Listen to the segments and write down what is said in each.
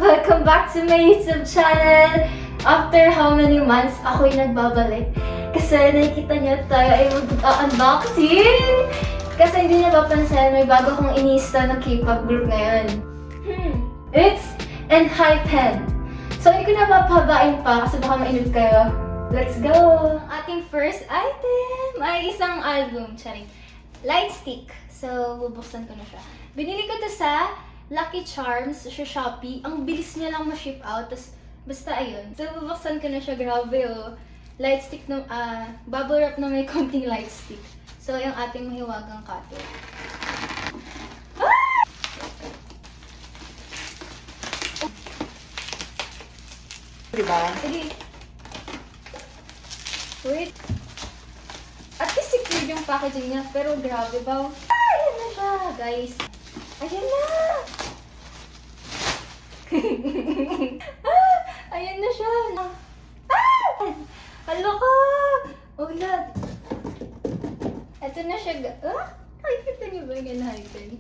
Welcome back to my YouTube channel! After how many months ako'y nagbabalik? Kasi nakikita niyo tayo ay mag-unboxing! Kasi hindi niyo papansin, may bago akong inista na K-pop group ngayon. It's Enhypen. So, hindi ko na papabain pa kasi baka mainip kayo. Let's go! Ang ating first item ay isang album. Sorry. LIGHTSTICK. So, bubuksan ko na siya. Binili ko to sa Lucky Charms sa Shopee. Ang bilis niya lang ma-ship out. Tapos, basta ayun. So, bubuksan ko na siya. Grabe oh. Lightstick na, bubble wrap na may konting lightstick. So, yung ating mahiwagang cutter. Ah! Diba? Sige. Wait. At least secure yung packaging niya. Pero grabe ba? Ah! Ayan na siya, guys. Ayan na! Ah! Ayan na siya! Ah! Hala ka! Ulat! Ito na siya. Ah! Nakikita niyo ba yung Enhypen?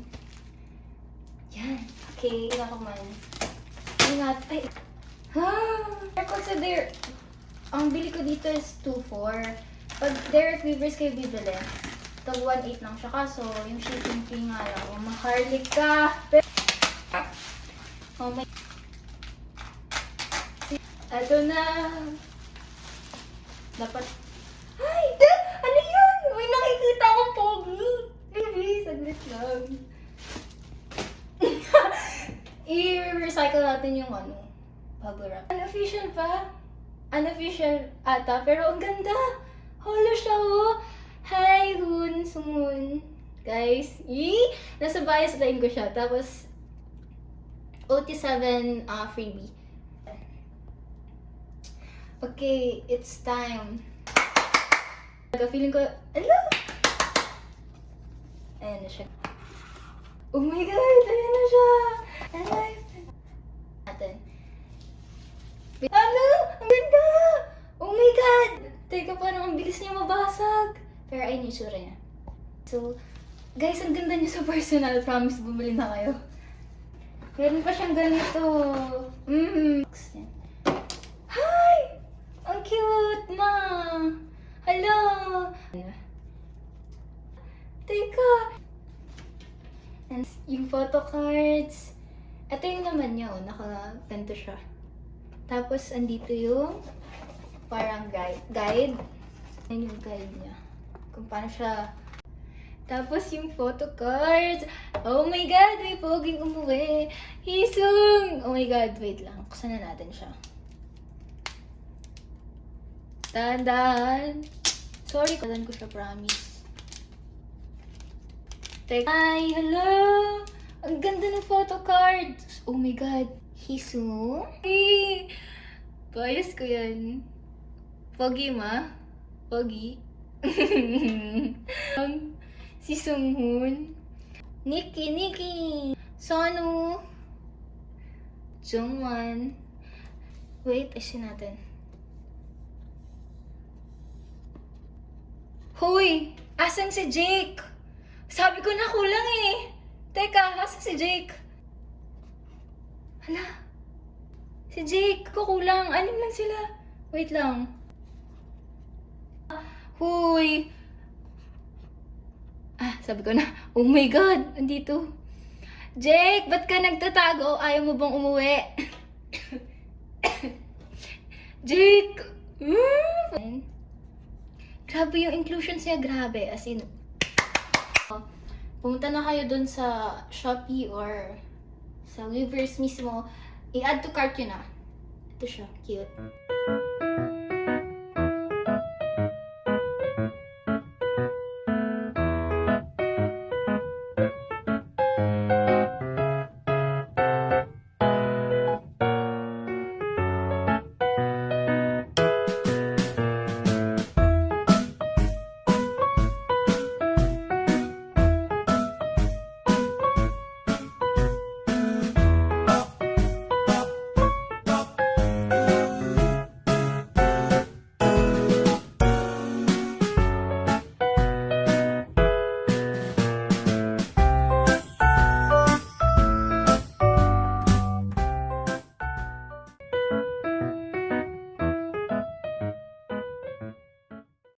Yan. Okay. Ako man. Ingat. Ay! Ha! Consider, ang bili ko dito is 2.4. Pag direct weavers kayo bibili, tag 1.8 lang siya. Kaso, yung shipping fee nga lang, yung maharlik ka. Oh my... Ito na. Dapat... Ay! Ano yun? May nakikita akong pogi. Baby, saglit lang. I-recycle natin yung ano, bubble wrap. Unofficial pa. Unofficial ata, pero ang ganda. Holo siya oh. Hi, Hun, Sumun. Guys, nasa bias line ko siya. Tapos, OT7 freebie. Okay, it's time. Feeling ko, ano? Ayan na siya. Oh my God, ayan na siya. Natin. Ano? Ang ganda! Oh my God! Teka, parang ang bilis niya mabasag. Pero ayun yung sura niya. So, guys, ang ganda niya sa personal. Promise, bumili na kayo. Meron pa siyang ganito. Hi! Ang cute na! Hello! Teka! And yung photo cards. Ito yung naman niya, oh. Nakaganto siya. Tapos, andito yung parang guide. Yan yung guide niya. Kung paano siya. Tapos, yung photo cards. Oh my God! May poging umuwi. Hisung! Oh my God! Wait lang. Buksan na natin siya. Dahan-dahan. Sorry, kalan ko siya, promise. Hi! Hello! Ang ganda ng photo cards! Oh my God! Hisung? Hey! Bias ko yan. Pogi ma? Pogi? Si Sunghun. Nikki! Sonu. Jungwon. Wait, isin natin. Hoy! Asan si Jake? Sabi ko na kulang eh. Teka, asan si Jake? Hala. Si Jake, kukulang. Anim lang sila. Wait lang. Hoy! Sabi ko na, oh my God, andito. Jake, ba't ka nagtatago? Ayaw mo bang umuwi? Jake! Grabe yung inclusions niya, grabe. As in, pumunta na kayo dun sa Shopee or sa Weavers mismo. I-add to cart yun na. Ito siya, cute.